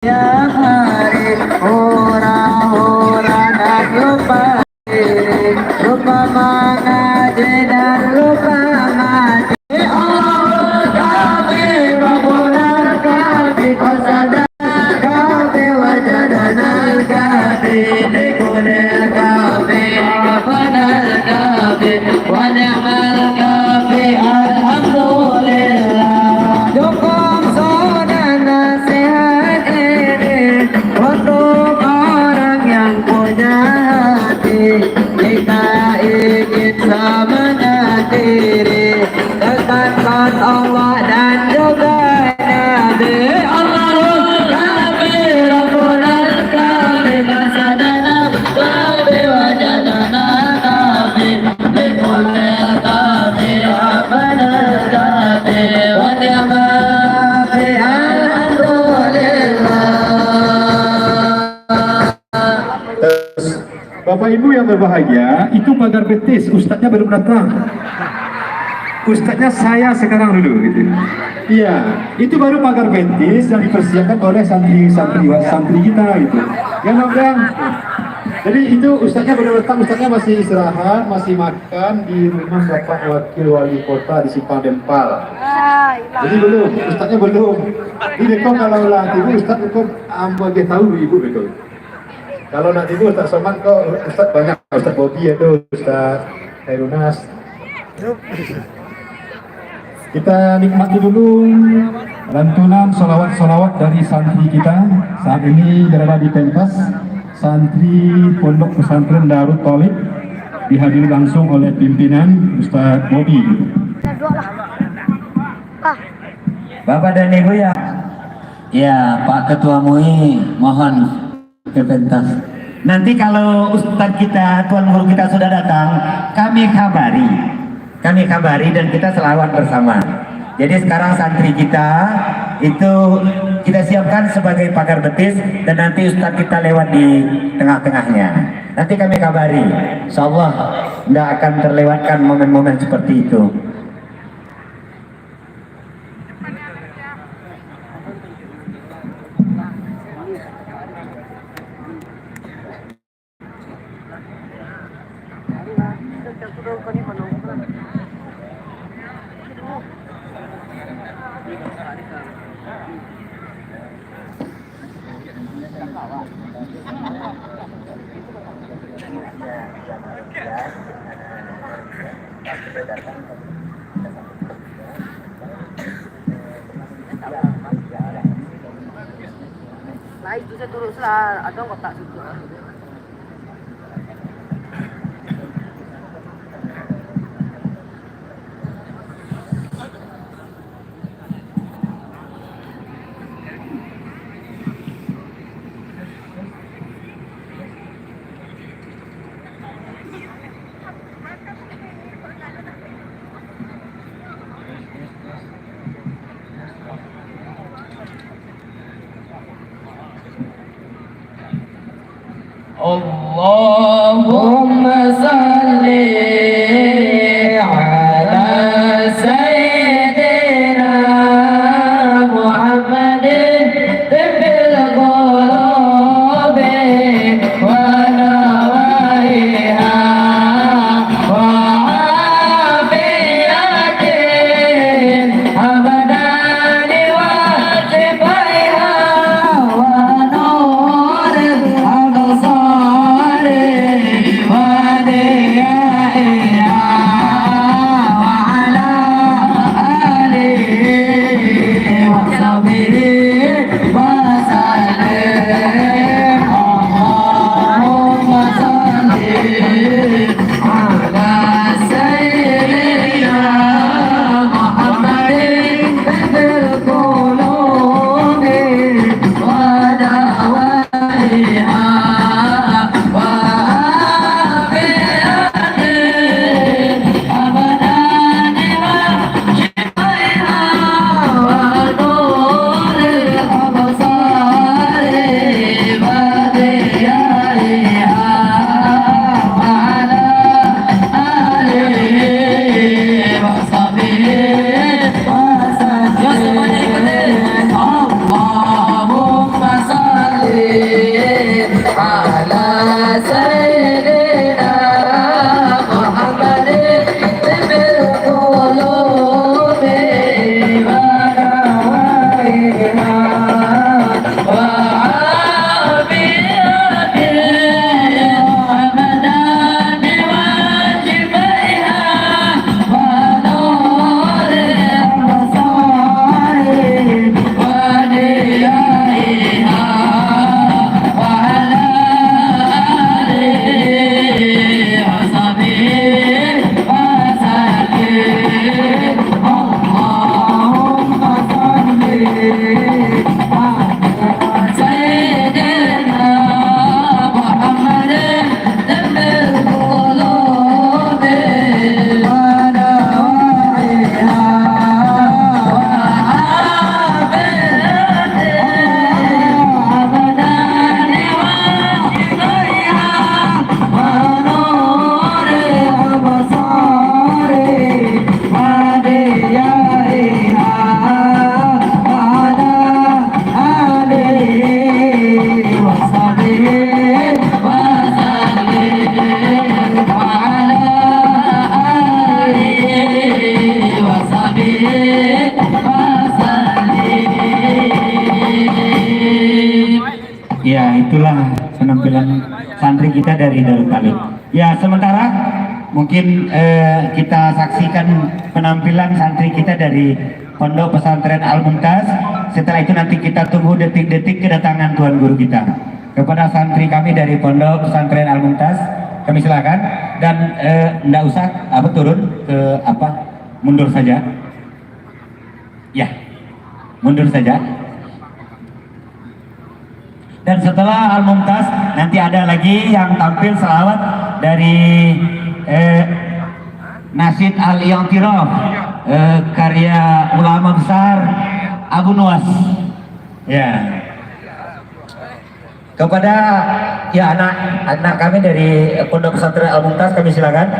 Ya hari ora-ora nak lupa diri, lupa mengaji dan lupa mati. Allah kafi Rabbuna kafi qasada kafi wajadana kafi likulil kafi Rabbana kafi wa ni'mal kafi alhamdulillah. Dukung sunnah nasihat ini untuk orang yang punya hati. Kita ingin semenandiri dekatkan Allah dan juga Nabi. Allahumma kafi Rabbuna kafi qasadana kafi wajadana kafi likulil kafi Rabbana kafi wa ni'mal kafi alhamdulillah. Bapak Ibu yang berbahagia, itu pagar betis, ustadznya belum datang. Ustadznya saya sekarang dulu gitu. Iya, itu baru pagar betis yang dipersiapkan oleh santri kita gitu. Ya Bang. Jadi itu ustadznya belum datang, ustadznya masih istirahat, masih makan di rumah Bapak Wakil Wali Kota di Simpang Dempal. Jadi belum, ustadznya belum. Ini kok kalau lah ibu ustadz kok ambil tahu ibu betul. Kalau nanti ibu Ustaz Somad kok Ustaz banyak, Ustaz Bobi itu, Ustaz Hairunas. Kita nikmati dulu lantunan solawat-solawat dari santri kita. Saat ini berada di pentas santri Pondok Pesantren Darut Thalib, dihadiri langsung oleh pimpinan Ustaz Bobi. Bapak dan Ibu ya Pak Ketua MUI, mohon ke pentas. Nanti kalau Ustadz kita, Tuan Guru kita sudah datang, kami kabari dan kita selawat bersama. Jadi sekarang santri kita itu kita siapkan sebagai pagar betis dan nanti Ustadz kita lewat di tengah-tengahnya. Nanti kami kabari, insyaallah tidak akan terlewatkan momen-momen seperti itu. Nah itu saya teruslah, ada kotak situ. Allahumma salli ala sayyidina Muhammadin tibbil qulubi wa nawaiha wa afiyatin abadani wa sifaiha wa nuril absar wa diya Ya, itulah penampilan santri kita dari Darut Talib. Ya, sementara mungkin kita saksikan penampilan santri kita dari Pondok Pesantren Al Mumtaz. Setelah itu nanti kita tunggu detik-detik kedatangan Tuan Guru kita. Kepada santri kami dari Pondok Pesantren Al Mumtaz, kami silakan dan enggak usah turun ke mundur saja. Ya, mundur saja. Dan setelah Al Mumtaz nanti ada lagi yang tampil selawat dari Nasid Al I'tiraf, karya ulama besar Abu Nuwas. Ya. Kepada ya anak-anak kami dari Pondok Pesantren Al Mumtaz kami silakan.